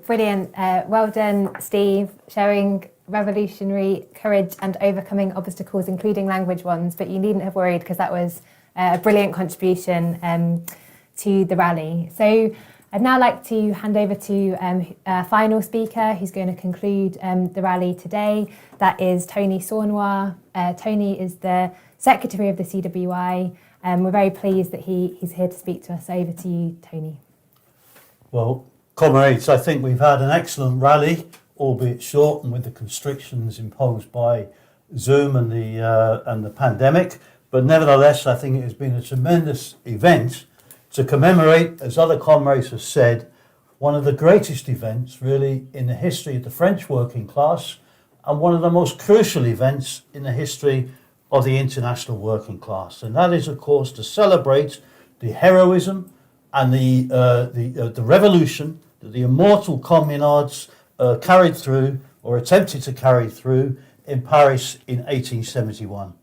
Brilliant. Well done, Steve, showing revolutionary courage and overcoming obstacles, including language ones, but you needn't have worried because that was a brilliant contribution to the rally. So I'd now like to hand over to our final speaker who's going to conclude the rally today. That is Tony Saunois. Tony is the Secretary of the CWI. We're very pleased that he's here to speak to us. Over to you, Tony. Well, comrades, I think we've had an excellent rally, albeit short and with the constrictions imposed by Zoom and the pandemic. But nevertheless, I think it has been a tremendous event to commemorate, as other comrades have said, one of the greatest events really in the history of the French working class and one of the most crucial events in the history of the international working class. And that is, of course, to celebrate the heroism and the revolution that the immortal communards carried through or attempted to carry through in Paris in 1871.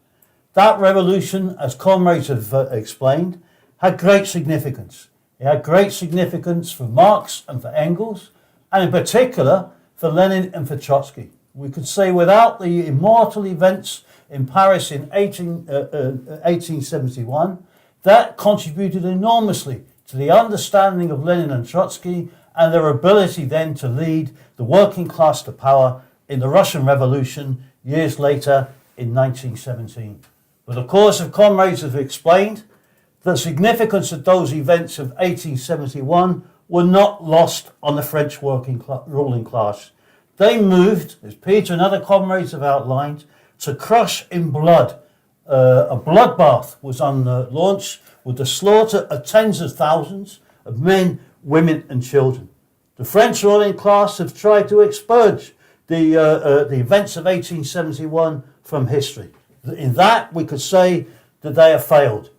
That revolution, as comrades have explained, had great significance. It had great significance for Marx and for Engels, and in particular for Lenin and for Trotsky. We could say without the immortal events in Paris in 1871, that contributed enormously to the understanding of Lenin and Trotsky and their ability then to lead the working class to power in the Russian Revolution years later in 1917. But of course, as comrades have explained, the significance of those events of 1871 were not lost on the French ruling class. They moved, as Peter and other comrades have outlined, to crush in blood. A bloodbath was on the launch with the slaughter of tens of thousands of men, women and children. The French ruling class have tried to expurge the events of 1871 from history. In that, we could say that they have failed.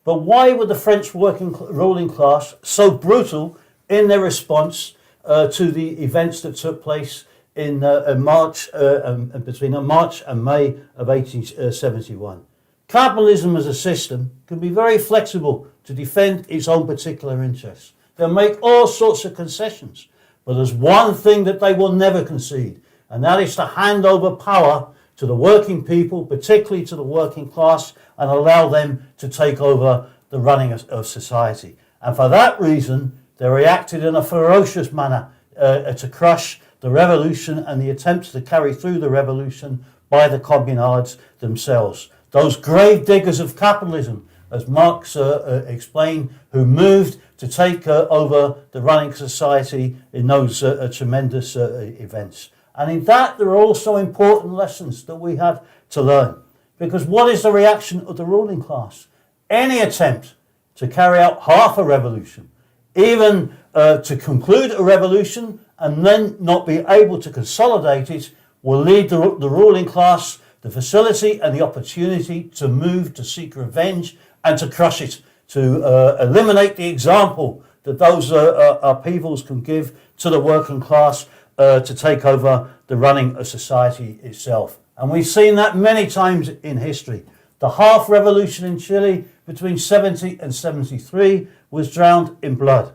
But why were the French ruling class so brutal in their response to the events that took place in March, between March and May of 1871? Capitalism as a system can be very flexible to defend its own particular interests. They'll make all sorts of concessions, but there's one thing that they will never concede, and that is to hand over power to the working people, particularly to the working class, and allow them to take over the running of society. And for that reason, they reacted in a ferocious manner to crush the revolution and the attempts to carry through the revolution by the communards themselves. Those grave diggers of capitalism, as Marx explained, who moved to take over the running society in those tremendous events. And in that, there are also important lessons that we have to learn. Because what is the reaction of the ruling class? Any attempt to carry out half a revolution, even to conclude a revolution and then not be able to consolidate it, will lead the ruling class the facility and the opportunity to move, to seek revenge and to crush it, to eliminate the example that those upheavals can give to the working class to take over the running of society itself. And we've seen that many times in history. The half revolution in Chile between 70 and 73 was drowned in blood.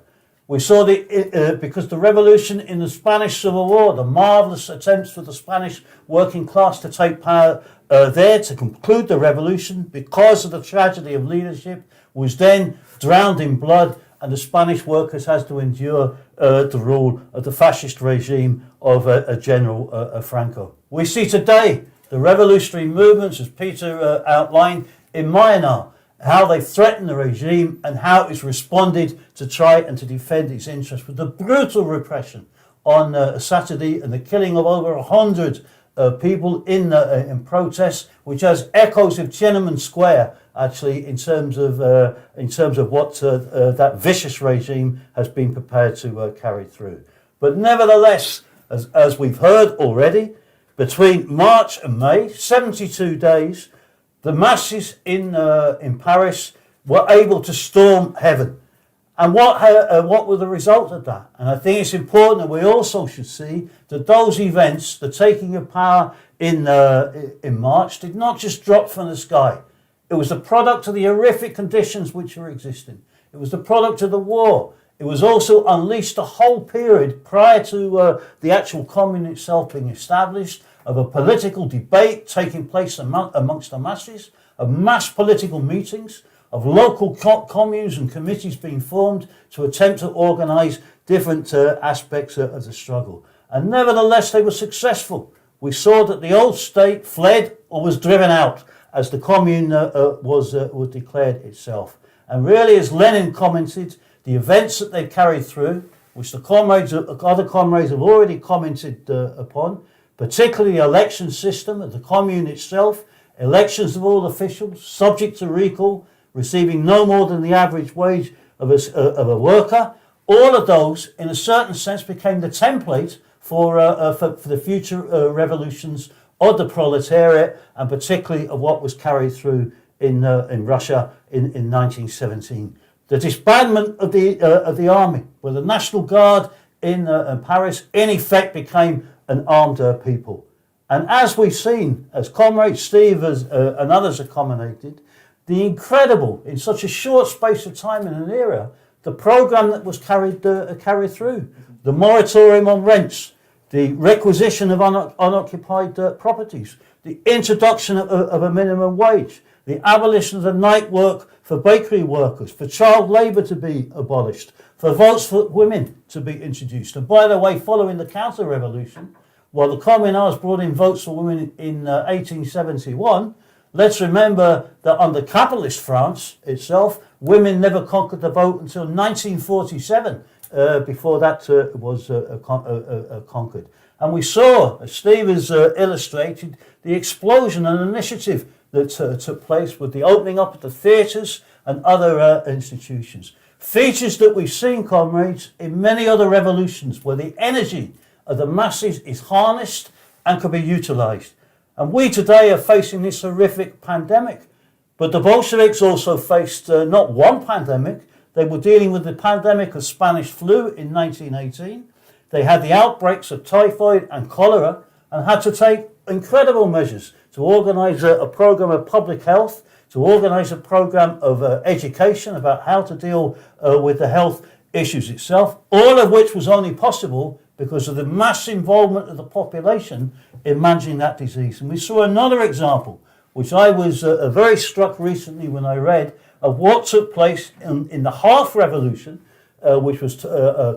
We saw because the revolution in the Spanish Civil War, the marvellous attempts for the Spanish working class to take power there to conclude the revolution, because of the tragedy of leadership, was then drowned in blood, and the Spanish workers has to endure the rule of the fascist regime of General Franco. We see today the revolutionary movements, as Peter outlined, in Myanmar, how they threaten the regime and how it's responded to try and to defend its interests with the brutal repression on Saturday and the killing of over 100 people in protests, which has echoes of Tiananmen Square, actually, in terms of what that vicious regime has been prepared to carry through. But nevertheless, as we've heard already, between March and May, 72 days, the masses in Paris were able to storm heaven. And what were the results of that? And I think it's important that we also should see that those events, the taking of power in March, did not just drop from the sky. It was the product of the horrific conditions which were existing. It was the product of the war. It was also unleashed a whole period prior to the actual commune itself being established, of a political debate taking place amongst the masses, of mass political meetings, of local communes and committees being formed to attempt to organise different aspects of the struggle. And nevertheless, they were successful. We saw that the old state fled or was driven out as the commune was declared itself. And really, as Lenin commented, the events that they carried through, which the other comrades have already commented upon, particularly the election system of the commune itself, elections of all officials, subject to recall, receiving no more than the average wage of a worker, all of those, in a certain sense, became the template for the future revolutions of the proletariat, and particularly of what was carried through in Russia in 1917. The disbandment of the army, where the National Guard in Paris, in effect, became an armed people. And as we've seen, as Comrade Steve and others have commented, the incredible, in such a short space of time in an era, the programme that was carried through, the moratorium on rents, the requisition of unoccupied properties, the introduction of a minimum wage, the abolition of the night work for bakery workers, for child labour to be abolished, for votes for women to be introduced. And by the way, following the counter-revolution, while the communards brought in votes for women in 1871, let's remember that under capitalist France itself, women never conquered the vote until 1947, before that was conquered. And we saw, as Steve has illustrated, the explosion and initiative that took place with the opening up of the theatres and other institutions. Features that we've seen, comrades, in many other revolutions where the energy of the masses is harnessed and can be utilised. And we today are facing this horrific pandemic. But the Bolsheviks also faced not one pandemic. They were dealing with the pandemic of Spanish flu in 1918. They had the outbreaks of typhoid and cholera and had to take incredible measures to organise a programme of public health, to organise a programme of education about how to deal with the health issues itself, all of which was only possible because of the mass involvement of the population in managing that disease. And we saw another example, which I was very struck recently when I read, of what took place in the half revolution, which was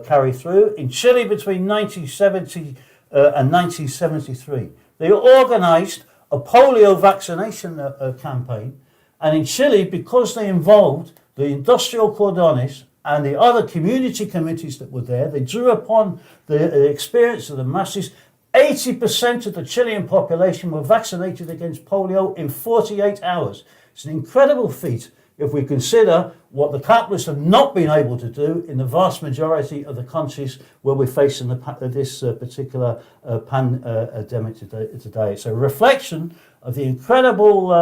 carried through in Chile between 1970 and 1973. They organised a polio vaccination campaign, and in Chile, because they involved the industrial cordones and the other community committees that were there, they drew upon the experience of the masses. 80% of the Chilean population were vaccinated against polio in 48 hours. It's an incredible feat if we consider what the capitalists have not been able to do in the vast majority of the countries where we're facing this particular pandemic today. It's a reflection of the incredible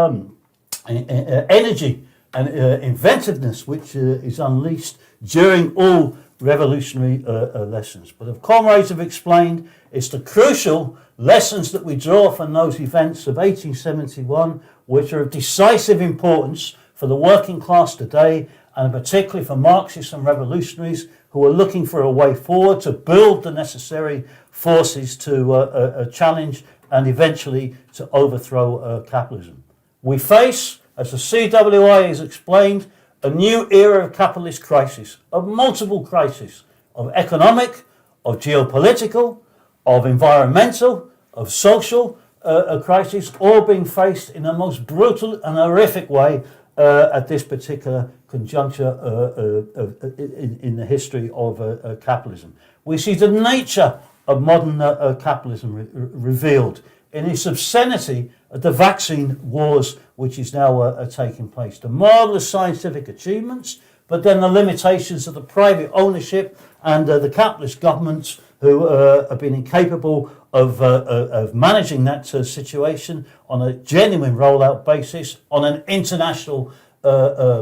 energy and inventiveness which is unleashed during all revolutionary lessons. But as comrades have explained, it's the crucial lessons that we draw from those events of 1871 which are of decisive importance for the working class today, and particularly for Marxists and revolutionaries who are looking for a way forward to build the necessary forces to challenge and eventually to overthrow capitalism. We face, as the CWI has explained, a new era of capitalist crisis, of multiple crises, of economic, of geopolitical, of environmental, of social crisis, all being faced in the most brutal and horrific way at this particular conjuncture in the history of capitalism. We see the nature of modern capitalism revealed in its obscenity of the vaccine wars which is now taking place. The marvellous scientific achievements, but then the limitations of the private ownership and the capitalist governments who have been incapable of managing that situation on a genuine rollout basis, on an international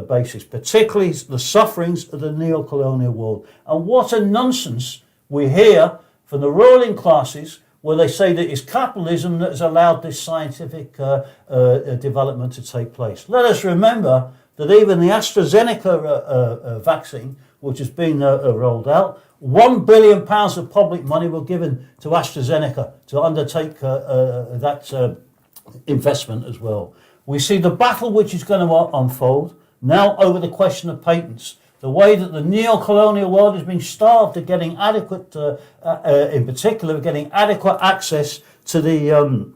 basis, particularly the sufferings of the neo-colonial world. And what a nonsense we hear from the ruling classes where they say that it's capitalism that has allowed this scientific development to take place. Let us remember that even the AstraZeneca vaccine, which has been rolled out, £1 billion of public money were given to AstraZeneca to undertake that investment as well. We see the battle which is going to unfold now over the question of patents. The way that the neo-colonial world has been starved of getting adequate, in particular, getting adequate access to the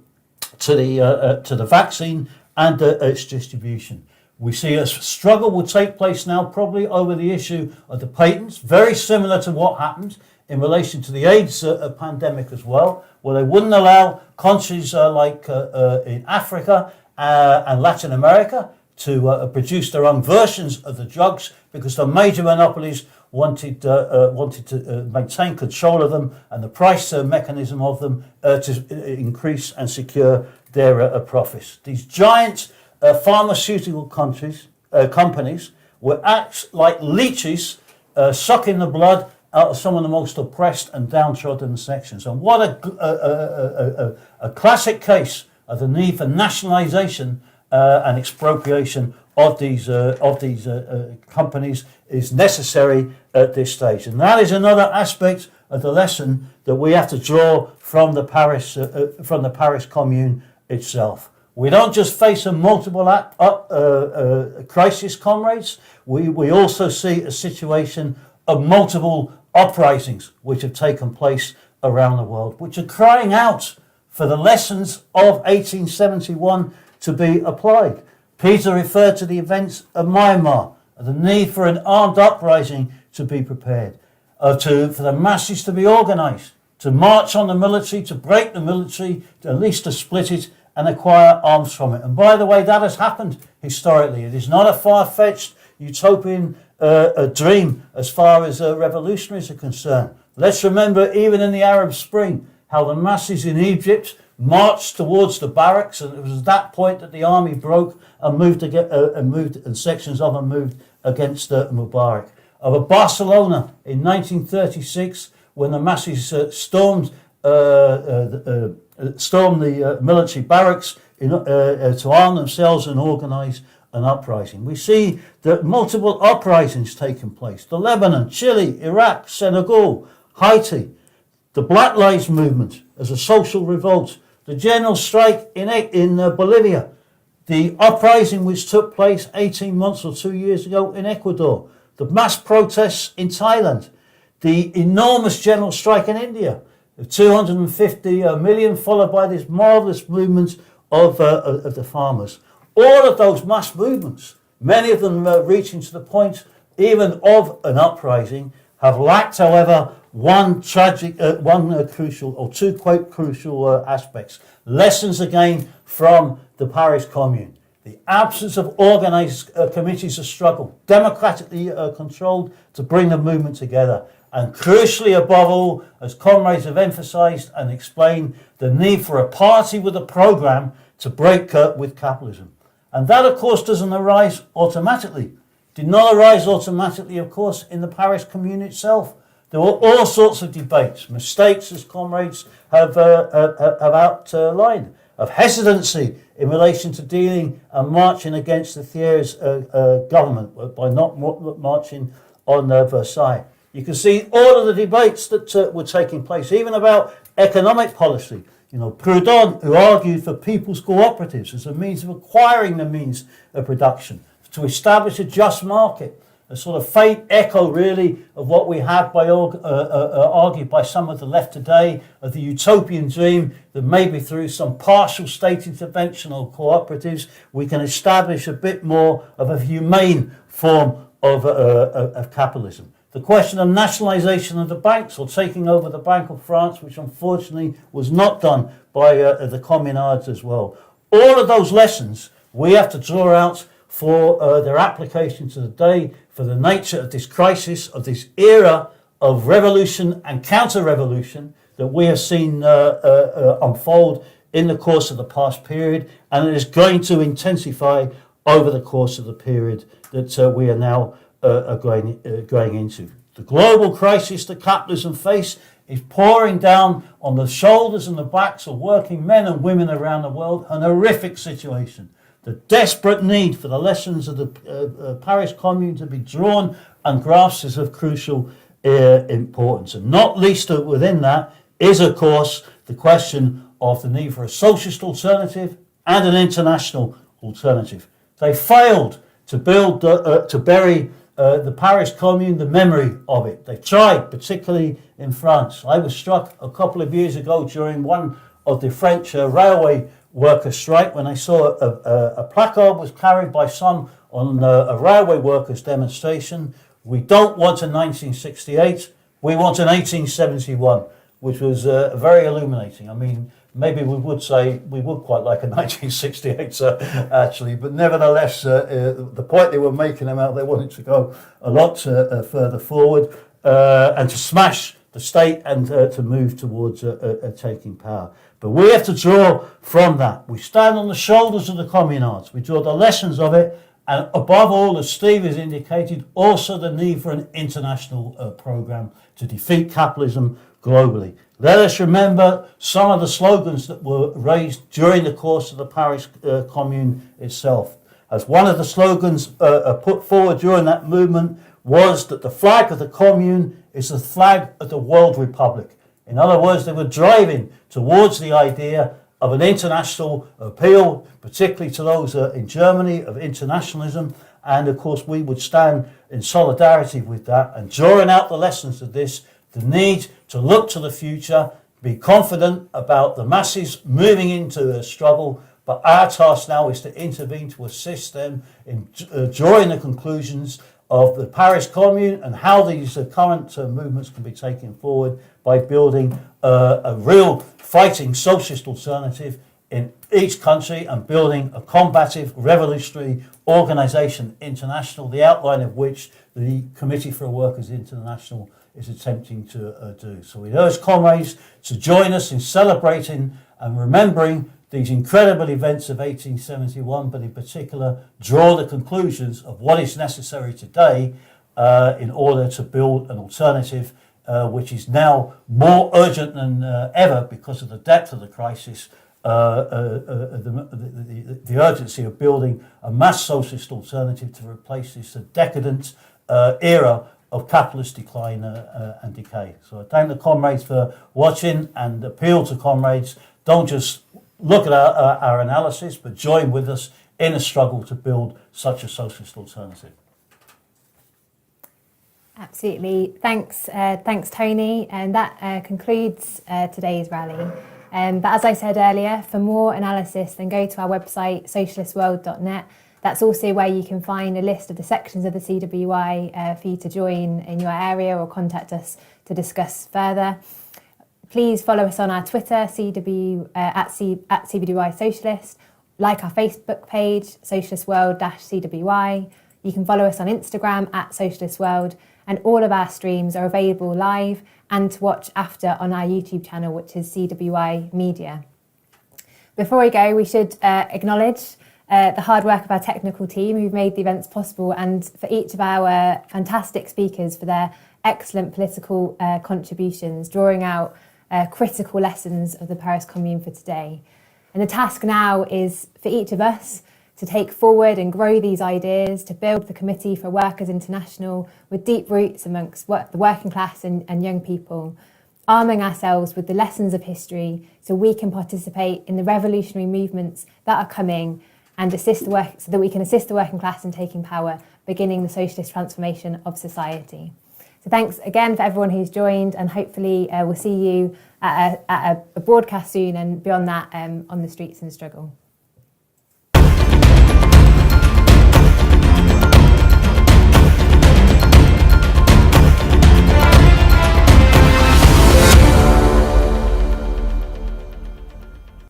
vaccine and its distribution. We see a struggle will take place now probably over the issue of the patents, very similar to what happened in relation to the AIDS pandemic as well, where they wouldn't allow countries like in Africa and Latin America to produce their own versions of the drugs because the major monopolies wanted to maintain control of them and the price mechanism of them to increase and secure their profits. These giant pharmaceutical companies will act like leeches, sucking the blood out of some of the most oppressed and downtrodden sections. And what a classic case of the need for nationalisation and expropriation of these companies is necessary at this stage. And that is another aspect of the lesson that we have to draw from the Paris Commune itself. We don't just face a multiple crisis, comrades. We also see a situation of multiple uprisings which have taken place around the world, which are crying out for the lessons of 1871 to be applied. Peter referred to the events of Myanmar, the need for an armed uprising to be prepared, for the masses to be organised, to march on the military, to break the military, at least to split it and acquire arms from it. And by the way, that has happened historically. It is not a far-fetched utopian dream as far as revolutionaries are concerned. Let's remember, even in the Arab Spring, how the masses in Egypt marched towards the barracks, and it was at that point that the army broke and moved and sections of them moved against Mubarak. Of Barcelona in 1936, when the masses stormed the military barracks to arm themselves and organise an uprising. We see that multiple uprisings taking place. The Lebanon, Chile, Iraq, Senegal, Haiti, the Black Lives Movement as a social revolt, the general strike in Bolivia, the uprising which took place 18 months or 2 years ago in Ecuador, the mass protests in Thailand, the enormous general strike in India, 250 million, followed by this marvellous movement of the farmers. All of those mass movements, many of them reaching to the point even of an uprising, have lacked, however, one crucial, or two quite crucial aspects. Lessons again from the Paris Commune. The absence of organised committees of struggle, democratically controlled, to bring the movement together. And crucially above all, as comrades have emphasised and explained, the need for a party with a programme to break with capitalism. And that, of course, doesn't arise automatically. Did not arise automatically, of course, in the Paris Commune itself. There were all sorts of debates, mistakes, as comrades have outlined, of hesitancy in relation to dealing and marching against the Thiers government by not marching on Versailles. You can see all of the debates that were taking place, even about economic policy. You know, Proudhon, who argued for people's cooperatives as a means of acquiring the means of production, to establish a just market, a sort of faint echo, really, of what we have argued by some of the left today, of the utopian dream that maybe through some partial state intervention or cooperatives, we can establish a bit more of a humane form of capitalism. The question of nationalisation of the banks, or taking over the Bank of France, which unfortunately was not done by the communards as well. All of those lessons we have to draw out for their application to the day, for the nature of this crisis, of this era of revolution and counter-revolution that we have seen unfold in the course of the past period, and it is going to intensify over the course of the period that we are now going into. The global crisis that capitalism face is pouring down on the shoulders and the backs of working men and women around the world, an horrific situation. The desperate need for the lessons of the Paris Commune to be drawn and grasped is of crucial importance. And not least within that is, of course, the question of the need for a socialist alternative and an international alternative. They failed to bury the Paris Commune, the memory of it. They tried, particularly in France. I was struck a couple of years ago during one of the French railway worker strike when I saw a placard was carried by some on a railway workers demonstration. We don't want a 1968, we want an 1871, which was very illuminating. I mean, maybe we would say we would quite like a 1968 actually, but nevertheless the point they were making about they wanted to go a lot further forward and to smash the state and to move towards taking power. But we have to draw from that. We stand on the shoulders of the communards. We draw the lessons of it, and above all, as Steve has indicated, also the need for an international programme to defeat capitalism globally. Let us remember some of the slogans that were raised during the course of the Paris Commune itself. As one of the slogans put forward during that movement was that the flag of the Commune is the flag of the World Republic. In other words, they were driving towards the idea of an international appeal, particularly to those in Germany, of internationalism. And of course, we would stand in solidarity with that and drawing out the lessons of this, the need to look to the future, be confident about the masses moving into a struggle. But our task now is to intervene to assist them in drawing the conclusions of the Paris Commune and how these current movements can be taken forward by building a real fighting socialist alternative in each country and building a combative revolutionary organisation international, the outline of which the Committee for Workers International is attempting to do. So we urge comrades to join us in celebrating and remembering these incredible events of 1871, but in particular draw the conclusions of what is necessary today in order to build an alternative which is now more urgent than ever because of the depth of the crisis, the urgency of building a mass socialist alternative to replace this decadent era of capitalist decline and decay. So I thank the comrades for watching and appeal to comrades, don't just look at our analysis, but join with us in a struggle to build such a socialist alternative. Absolutely. Thanks, Tony. And that concludes today's rally. But as I said earlier, for more analysis, then go to our website, socialistworld.net. That's also where you can find a list of the sections of the CWI for you to join in your area or contact us to discuss further. Please follow us on our Twitter, at CWI Socialist, like our Facebook page, Socialist World-CWI. You can follow us on Instagram at Socialist World, and all of our streams are available live and to watch after on our YouTube channel, which is CWI Media. Before we go, we should acknowledge the hard work of our technical team who've made the events possible, and for each of our fantastic speakers for their excellent political contributions, drawing out critical lessons of the Paris Commune for today. And the task now is for each of us to take forward and grow these ideas, to build the Committee for Workers International with deep roots amongst the working class and young people, arming ourselves with the lessons of history so we can participate in the revolutionary movements that are coming and so that we can assist the working class in taking power, beginning the socialist transformation of society. So thanks again for everyone who's joined, and hopefully we'll see you at a broadcast soon, and beyond that on the streets in the struggle.